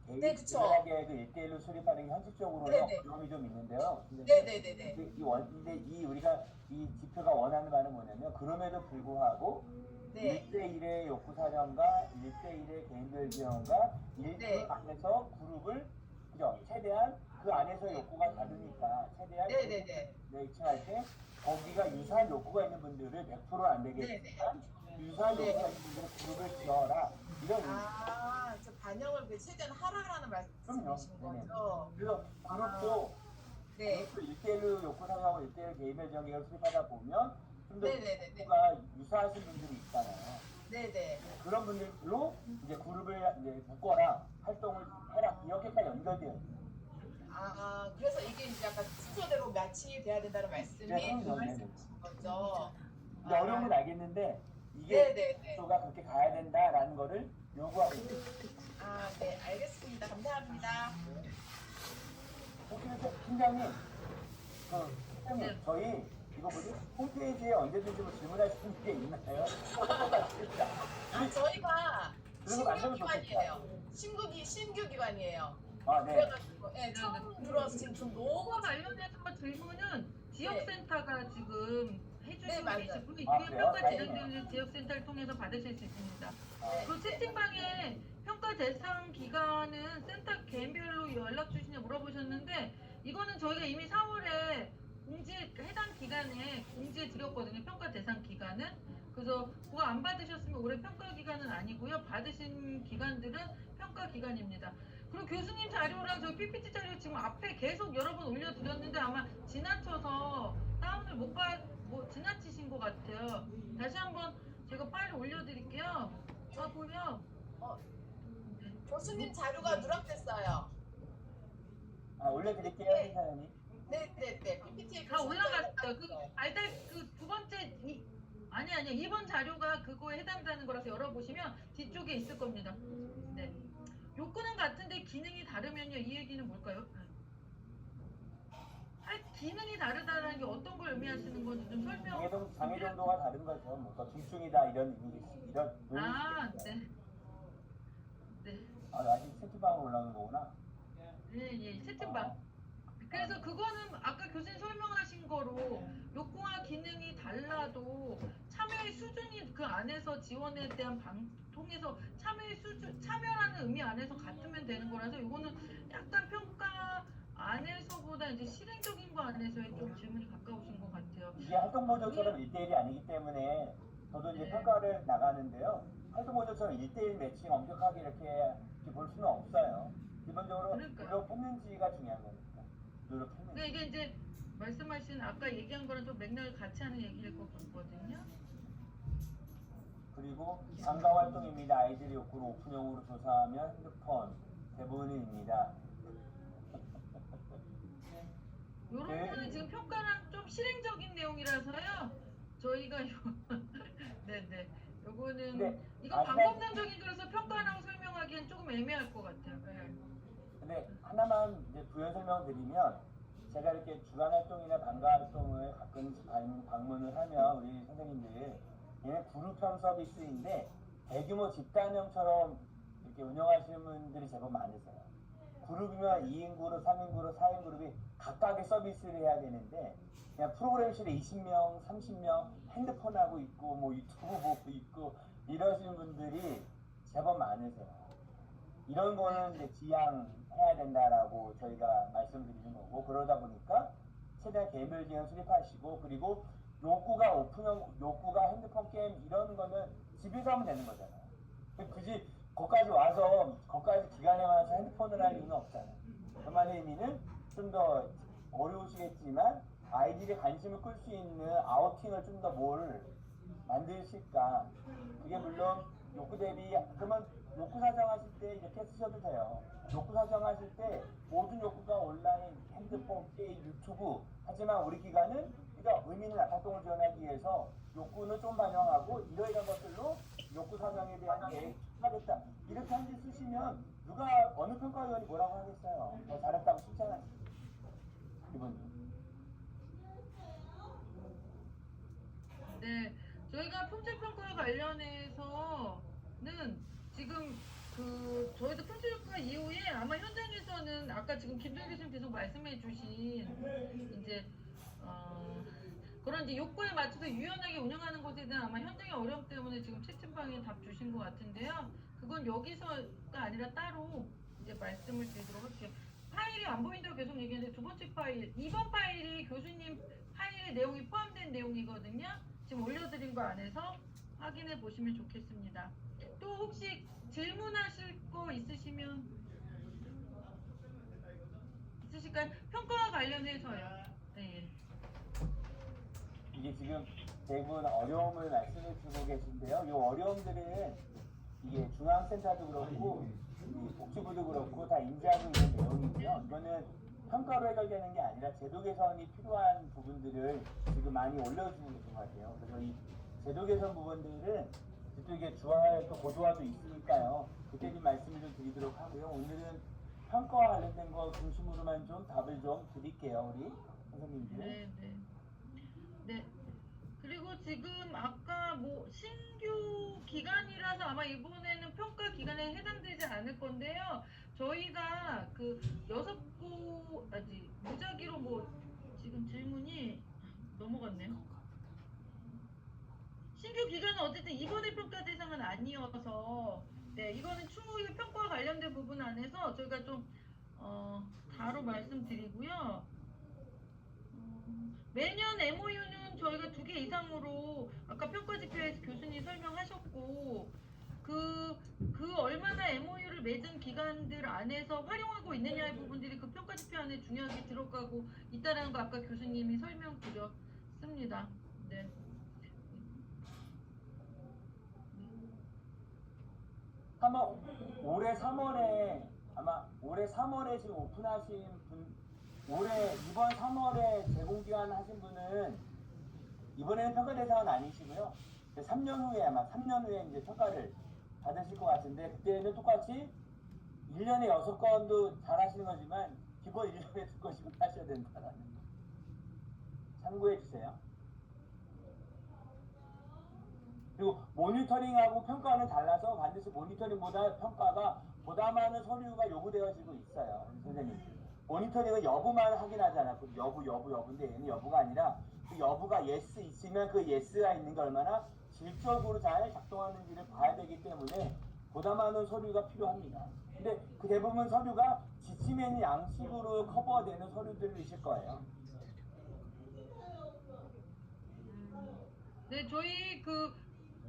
네, 그쵸. 개인하게 그 1대1로 수립하는 게 현실적으로는 네네. 어려움이 좀 있는데요. 네네네네. 근데 우리가 이 지표가 원하는 바는 뭐냐면 그럼에도 불구하고 네. 1대1의 욕구 사정과 1대1의 개인별 지원과 1대1 네. 안에서 그룹을 그죠? 최대한 그 안에서 욕구가 다르니까 최대한 네네네. 매칭할 때 거기가 유사한 욕구가 있는 분들을 100%는 안 되겠지만 유사한 네. 욕구가 있는 분들을 그룹을 지어라 이런 아, 저 반영을 최대한 하라라는 말씀이신 네네. 거죠? 그래서 그룹도 네. 1대1로 욕구 사정하고 1대1 개인별 지원을 수립하다 보면 좀 더 네네네네. 욕구가 유사하신 분들이 있잖아요. 네네. 그런 분들로 이제 그룹을 이제 묶어라 활동을 해라 이렇게까지 연결되어 있어요. 아, 그래서 이게 이제 약간 순서대로 매칭이 돼야 된다는 말씀이 네, 그 그럼요. 말씀이신 거죠? 이제 어려운 건 알겠는데 이게 네네네. 속도가 그렇게 가야 된다라는 거를 요구하고 있습니다. 아, 네, 알겠습니다. 감사합니다. 혹시 팀장님, 팀장님, 저희 이거 뭐지? 홈페이지에 언제든지 뭐 질문할 수 있는 게 있나요? 아, 저희가 그리고 신규 만들면 기관이에요. 신규 기관이에요. 아, 네. 그래가지고, 네, 처음 들어와서 지금 좀 너무 그거 관련해서 질문은 지역센터가 지금 네, 해주시고 맞아요. 계시고 이 아, 뒤에 그래요? 평가 다행이네요. 진행되는 지역센터를 통해서 받으실 수 있습니다. 아, 그 채팅방에 평가 대상 기간은 센터 개인별로 연락 주시냐 물어보셨는데 이거는 저희가 이미 4월에 해당 기간에 공지해 드렸거든요. 평가 대상 기간은. 그래서 그거 안 받으셨으면 올해 평가 기간은 아니고요. 받으신 기간들은 평가 기간입니다. 그리고 교수님 자료랑 저 PPT 자료 지금 앞에 계속 여러 번 올려드렸는데 아마 지나쳐서 다운을 지나치신 것 같아요. 다시 한번 제가 파일 올려드릴게요. 하고요. 교수님 자료가 누락됐어요. 아, 올려드릴게요, 신사장님. 네네네. PPT에 다 올라갔어요. 그 두 번째 아니 2번 자료가 그거에 해당되는 거라서 열어보시면 뒤쪽에 있을 겁니다. 네. 요건은 같은데 기능이 다르면요. 이 얘기는 뭘까요? 기능이 다르다는 게 어떤 걸 의미하시는 건지 좀 설명. 장애 정도가 다른 거죠. 뭐 중증이다 이런 의미겠지. 이런 아, 의미겠죠. 네. 네. 아, 아직 채팅방으로 올라오는 거구나. 예, 채팅방. 그래서 그거는 아까 교수님 설명하신 거로 요구와 기능이 달라도 참여의 수준이 그 안에서 지원에 대한 통해서 참여의 수준, 참여라는 의미 안에서 같으면 되는 거라서 요거는 약간 평가 안에서보다 이제 실행적인 거 안에서의 좀 질문이 가까우신 것 같아요. 이게 활동보조처럼 1대1이 아니기 때문에 저도 이제 네. 평가를 나가는데요. 활동보조처럼 1대1 매칭 엄격하게 이렇게 볼 수는 없어요. 기본적으로 그러니까요. 누가 뽑는지가 중요한 거니까. 노력했는지. 근데 이게 이제 말씀하신 아까 얘기한 거랑 좀 맥락을 같이 하는 얘기일 것 같거든요. 그리고 방과 활동입니다. 아이들이 욕구를 오픈형으로 조사하면 핸드폰 대부분입니다. 요런 네. 거는 지금 평가랑 좀 실행적인 내용이라서요. 저희가 네네. 요거는 네. 이건 방법론적인 거라서 평가랑 설명하기엔 조금 애매할 것 같아요. 네. 근데 하나만 이제 부연 설명드리면 제가 이렇게 주간 활동이나 방과 활동을 가끔씩 방문을 하면 우리 선생님들 얘는 그룹형 서비스인데 대규모 집단형처럼 이렇게 운영하시는 분들이 제법 많으세요. 그룹이면 2인 그룹, 3인 그룹, 4인 그룹이 각각의 서비스를 해야 되는데 그냥 프로그램실에 20명, 30명 핸드폰 하고 있고 뭐 유튜브 보고 있고 이러시는 분들이 제법 많으세요. 이런 거는 이제 지양해야 된다라고 저희가 말씀드리는 거고 그러다 보니까 최대한 개별 지형 수립하시고 그리고 욕구가 오픈형, 욕구가 핸드폰 게임 이런 거는 집에서 하면 되는 거잖아요. 굳이 거기까지 와서 거기까지 기간에 와서 핸드폰을 할 이유는 없잖아요. 그 말의 의미는 좀 더 어려우시겠지만 아이들이 관심을 끌 수 있는 아우팅을 좀 더 뭘 만드실까. 그게 물론 욕구 대비 그러면 욕구 사정하실 때 이렇게 쓰셔도 돼요. 욕구 사정하실 때 모든 욕구가 온라인, 핸드폰, 게임, 유튜브 하지만 우리 기관은 그러니까 의미 있는 활동을 지원하기 위해서 욕구는 좀 반영하고 이러이러한 것들로 욕구 사정에 대한 계획 하겠다. 이렇게 한 줄 쓰시면 누가 어느 평가위원이 뭐라고 하겠어요. 더 잘했다고 칭찬하시죠. 기본적으로. 네, 저희가 품질평가 관련해서는 지금 저희도 품질평가 이후에 아마 현장에서는 아까 지금 김도희 교수님 계속 말씀해주신 이제 그런 이제 욕구에 맞춰서 유연하게 운영하는 것에 대한 아마 현장의 어려움 때문에 지금 채팅방에 답 주신 것 같은데요. 그건 여기서가 아니라 따로 이제 말씀을 드리도록 할게요. 파일이 안 보인다고 계속 얘기했는데 두 번째 파일, 2번 파일이 교수님 파일의 내용이 포함된 내용이거든요. 지금 올려드린 거 안에서 확인해 보시면 좋겠습니다. 또 혹시 질문하실 거 있으실까요? 평가와 관련해서요. 네. 이게 지금 대부분 어려움을 말씀해 주고 계신데요. 이 어려움들은 이게 중앙센터도 그렇고 이 복지부도 그렇고 다 인지하고 있는 내용이고요. 이거는 평가로 해결되는 게 아니라 제도 개선이 필요한 부분들을 지금 많이 올려주고 계신 것 같아요. 그래서 이 제도 개선 부분들은 그쪽에 주화의 또 고도화도 있으니까요. 그때 좀 말씀을 좀 드리도록 하고요. 오늘은 평가와 관련된 거 중심으로만 좀 답을 좀 드릴게요, 우리 선생님들. 네, 네. 네. 그리고 지금 아까 뭐 신규 기간이라서 아마 이번에는 평가 기간에 해당되지 않을 건데요. 저희가 그 6고 아직 무작위로 뭐 지금 질문이 넘어갔네요. 신규 기간은 어쨌든 이번에 평가 대상은 아니어서 네 이거는 추후에 평가와 관련된 부분 안에서 저희가 좀 바로 말씀드리고요. 매년 MOU는 저희가 2개 이상으로 아까 평가 지표에서 교수님 설명하셨고 그 얼마나 MOU를 맺은 기간들 안에서 활용하고 있느냐의 부분들이 그 평가 지표 안에 중요하게 들어가고 있다라는 거 아까 교수님이 설명드렸습니다. 네. 올해 3월에 아마 올해 3월에 지금 오픈하신 분, 올해 이번 3월에 제공기간 하신 분은 이번에는 평가 대상은 아니시고요. 3년 후에 아마 3년 후에 이제 평가를 받으실 것 같은데 그때는 똑같이 1년에 6건도 잘 하시는 거지만 기본 1년에 2건씩은 하셔야 된다는 참고해 주세요. 그리고 모니터링하고 평가는 달라서 반드시 모니터링보다 평가가 보다 많은 서류가 요구되어지고 있어요. 선생님. 모니터링은 여부만 확인하지 않았고 여부인데 얘는 여부가 아니라 그 여부가 yes 있으면 그 yes가 있는 게 얼마나 질적으로 잘 작동하는지를 봐야 되기 때문에 보다 많은 서류가 필요합니다. 근데 그 대부분 서류가 지침에는 양식으로 커버되는 서류들이실 거예요. 네, 저희 그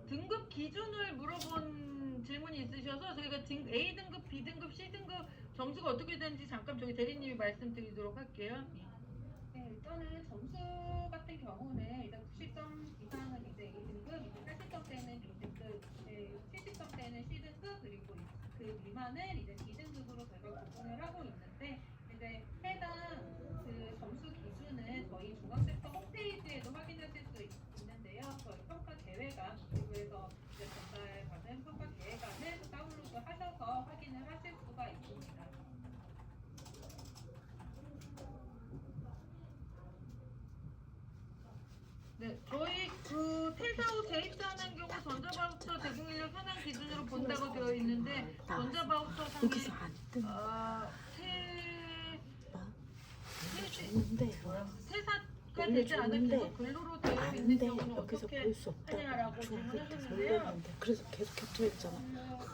등급 기준을 물어본 질문이 있으셔서 저희가 A등급, B등급, C등급 점수가 어떻게 되는지 잠깐 저희 대리님이 말씀드리도록 할게요. 네, 일단은 점수 같은 경우는 이제 90점 이상은 이제 A등급, 이제 80점대는 B등급, 70점대는 C등급, 그리고 그 미만은 이제 D등급으로 저희가 구분을 하고 있는데 이제 해당 그 점수 기준은 저희 중앙센터 홈페이지에도 확인하실 수 있는데요. 저희 평가 계획안 그리고에서 이제 전달받은 평가 계획안을 다운로드 하셔서 확인을 하실 수가 있습니다. 네, 저희 그 퇴사 후 재입사하는 경우 전자바우처 제공인력 현황 기준으로 본다고 되어 있는데 전자바우처 상에 여기서 안 뜨는 좋은데 퇴사가 되지 않은 계속 근로로 되어 있는 아는데 경우는 여기서 어떻게 볼 수 없다고 하냐라고 중학교 때 질문하셨는데요. 설명했는데 그래서 계속 겹쳐있잖아.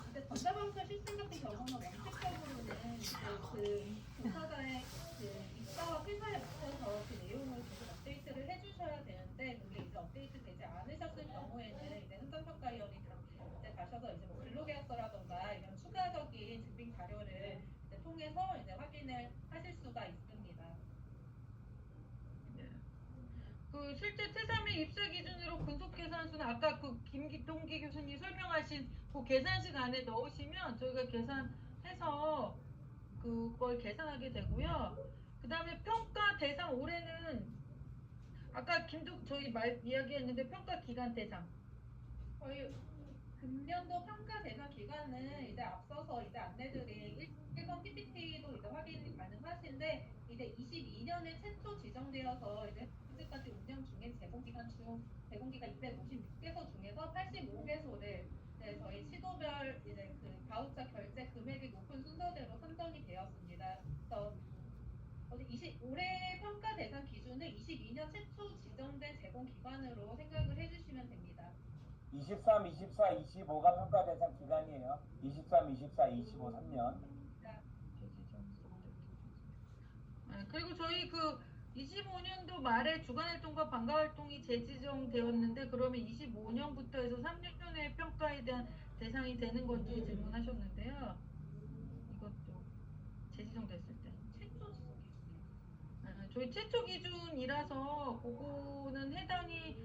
근데 전자방사 시스템 같은 경우는 원칙적으로는 이제 그 종사자의 그 입사와 퇴사에 맞춰서 그 내용을 계속 업데이트를 해주셔야 되는데 그게 이제 업데이트 되지 않으셨을 경우에는 이제 행정평가위원이 이제 가셔서 이제 뭐 근로계약서라던가 이런 추가적인 증빙 자료를 이제 통해서 이제 확인을 하실 수가 있습니다. 그 실제 퇴사 및 입사 기준으로 근속 계산수는 아까 그 김동기 교수님 설명하신 그 계산식 안에 넣으시면 저희가 계산해서 그걸 계산하게 되고요. 그 다음에 평가 대상 올해는 아까 저희 이야기했는데 평가 기간 대상. 저희 금년도 평가 대상 기간은 이제 앞서서 이제 안내드린 1번 PPT도 이제 확인이 가능하신데 이제 22년에 최초 지정되어서 이제 현재까지 운영 중인 제공기관 256개소 중에서 85개소를 이제 저희 시도별 이제 그 바우처 결제 금액이 높은 순서대로 선정이 되었습니다. 그래서 올해 평가 대상 기준은 22년 최초 지정된 제공기관으로 생각을 해주시면 됩니다. 23, 24, 25가 평가 대상 기간이에요. 23, 24, 25, 3년. 그리고 저희 그 25년도 말에 주간활동과 방과활동이 재지정되었는데 그러면 25년부터 해서 3년의 평가에 대한 대상이 되는 건지 질문하셨는데요. 이것도 재지정됐을 때. 저희 최초 기준이라서 그거는 해당이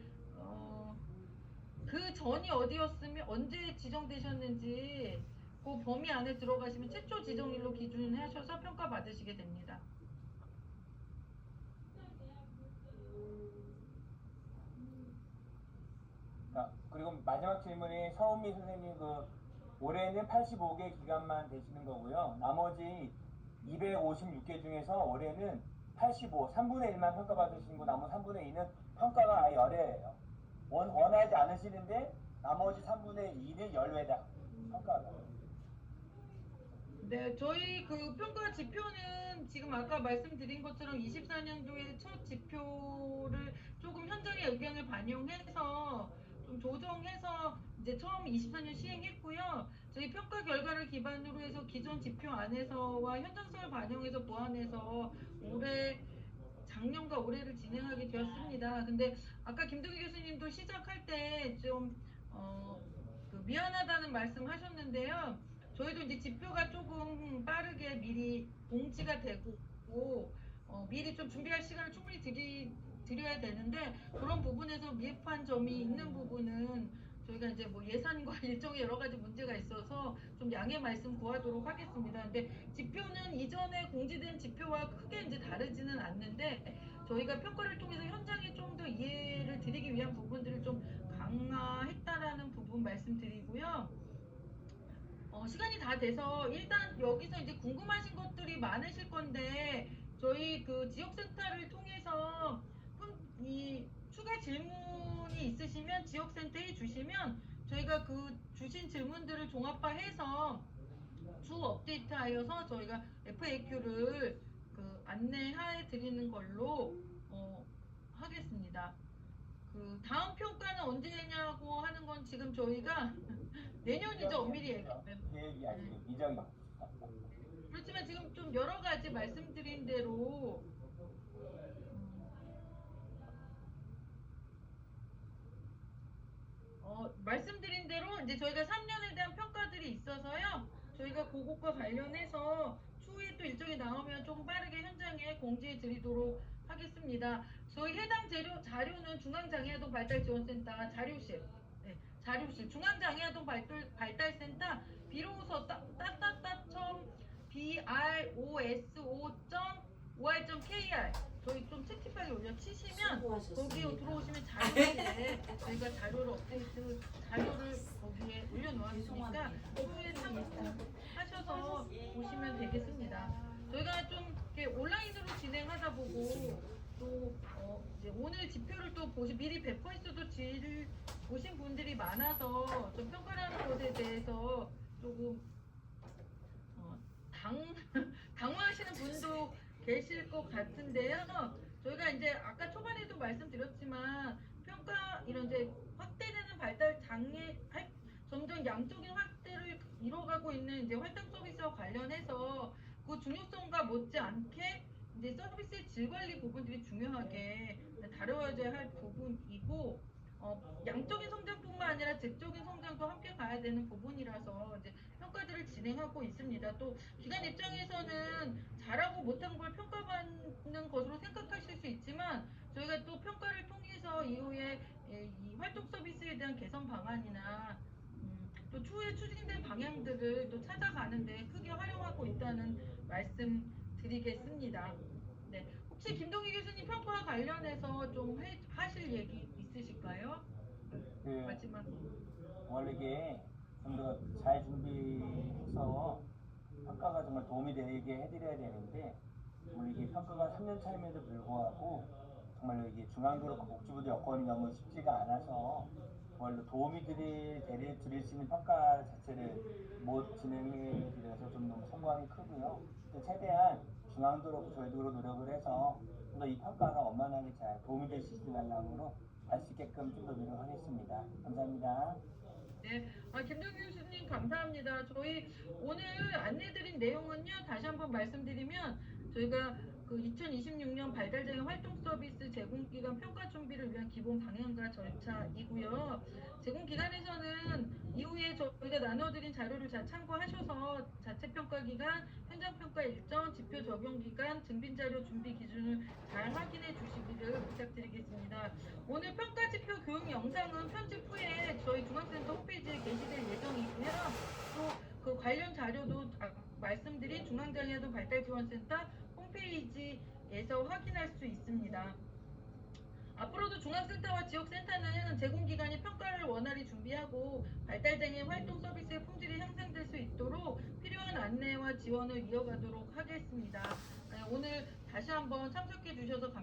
그 전이 어디였으면 언제 지정되셨는지 그 범위 안에 들어가시면 최초 지정일로 기준하셔서 평가 받으시게 됩니다. 자, 마지막 질문이 서은미 선생님 올해는 85개 기간만 되시는 거고요. 나머지 256개 중에서 올해는 85, 3분의 1만 평가받으시고 나머지 3분의 2는 평가가 아예 열애예요. 원하지 않으시는데 나머지 3분의 2는 열외다. 평가가. 네, 저희 그 평가 지표는 지금 아까 말씀드린 것처럼 24년도에 첫 지표를 조금 현장의 의견을 반영해서 좀 조정해서 이제 처음 24년 시행했고요. 저희 평가 결과를 기반으로 해서 기존 지표 안에서와 현장성을 반영해서 보완해서 올해 작년과 올해를 진행하게 되었습니다. 근데 아까 김동희 교수님도 시작할 때 좀 미안하다는 말씀하셨는데요. 저희도 이제 지표가 조금 빠르게 미리 공지가 되고 미리 좀 준비할 시간을 충분히 드려야 되는데 그런 부분에서 미흡한 점이 있는 부분은 저희가 이제 뭐 예산과 일정에 여러 가지 문제가 있어서 좀 양해 말씀 구하도록 하겠습니다. 근데 지표는 이전에 공지된 지표와 크게 이제 다르지는 않는데 저희가 평가를 통해서 현장에 좀 더 이해를 드리기 위한 부분들을 좀 강화했다라는 부분 말씀드리고요. 시간이 다 돼서 일단 여기서 이제 궁금하신 것들이 많으실 건데 저희 그 지역센터를 통해서 이 추가 질문이 있으시면 지역센터에 주시면 저희가 그 주신 질문들을 종합화해서 주 업데이트하여서 저희가 FAQ를 그 안내해 드리는 걸로 하겠습니다. 그 다음 평가는 언제냐고 하는 건 지금 저희가 내년이죠. 엄밀히 얘기하면. 계획이 아니고 미정이. 그렇지만 지금 좀 여러 가지 말씀드린 대로 말씀드린 대로 이제 저희가 3년에 대한 평가들이 있어서요. 저희가 그것과 관련해서 추후에 또 일정이 나오면 조금 빠르게 현장에 공지해 드리도록 하겠습니다. 저희 해당 자료는 중앙장애아동 발달지원센터 자료실, 네, 자료실 중앙장애아동 발달센터 비로소 broso.or.kr 저희 좀 채팅방에 올려치시면 거기에 들어오시면 자료실에 저희가 자료를 거기에 올려놓았으니까 후에 참고하셔서 보시면 되겠습니다. 저희가 좀 이렇게 온라인으로 진행하다 보고 또 이제 오늘 지표를 또 미리 배포했어도 보신 분들이 많아서 좀 평가라는 것에 대해서 조금 당황하시는 분도 계실 것 같은데요. 저희가 이제 아까 초반에도 말씀드렸지만 평가 이런 이제 확대되는 발달 장애 점점 양적인 확대를 이뤄가고 있는 이제 활동 서비스와 관련해서 그 중요성과 못지않게 이제 서비스의 질 관리 부분들이 중요하게 다뤄져야 할 부분이고 양적인 성장뿐만 아니라 질적인 성장도 함께 가야 되는 부분이라서 이제 평가들을 진행하고 있습니다. 또 기관 입장에서는 잘하고 못한 걸 평가받는 것으로 생각하실 수 있지만 저희가 또 평가를 통해서 이후에 이 활동 서비스에 대한 개선 방안이나 또 추후에 추진된 방향들을 또 찾아가는데 크게 활용하고 있다는 말씀 드리겠습니다. 네, 혹시 김동희 교수님 평가와 관련해서 좀 하실 얘기 있으실까요? 마지막. 원래 이게 좀 더 잘 준비해서 평가가 정말 도움이 되게 해드려야 되는데 정말 이게 평가가 3년 차임에도 불구하고 정말 이게 중앙도 그렇고 복지부도 여건이 너무 쉽지가 않아서 정말로 도움이 드릴 수 있는 평가 자체를 못 진행해 드려서 좀 너무 성공함이 크고요. 최대한 중앙도 그렇고 저희도 그렇고 노력을 해서 좀 더 이 평가가 원만하게 잘 도움이 될 수 있는 방향으로 갈 수 있게끔 좀 더 노력하겠습니다. 감사합니다. 네, 김동규 교수님 감사합니다. 저희 오늘 안내드린 내용은요, 다시 한번 말씀드리면 저희가 그 2026년 발달장애 활동 서비스 제공 기간 평가 준비를 위한 기본 방향과 절차이고요. 제공 기간에서는 이후에 저희가 나눠드린 자료를 잘 참고하셔서 자체 평가 기간, 현장 평가 일정, 지표 적용 기간, 증빙 자료 준비 기준을 잘 확인해 주시기를 부탁드리겠습니다. 오늘 평가 지표 교육 영상은 편집 후에 저희 중앙센터 홈페이지에 게시될 예정이고요. 또 그 관련 자료도 말씀드린 중앙장애아동 발달지원센터 홈페이지에서 확인할 수 있습니다. 앞으로도 중앙센터와 지역센터는 제공기관이 평가를 원활히 준비하고 발달장애 활동 서비스의 품질이 향상될 수 있도록 필요한 안내와 지원을 이어가도록 하겠습니다. 오늘 다시 한번 참석해 주셔서 감사합니다.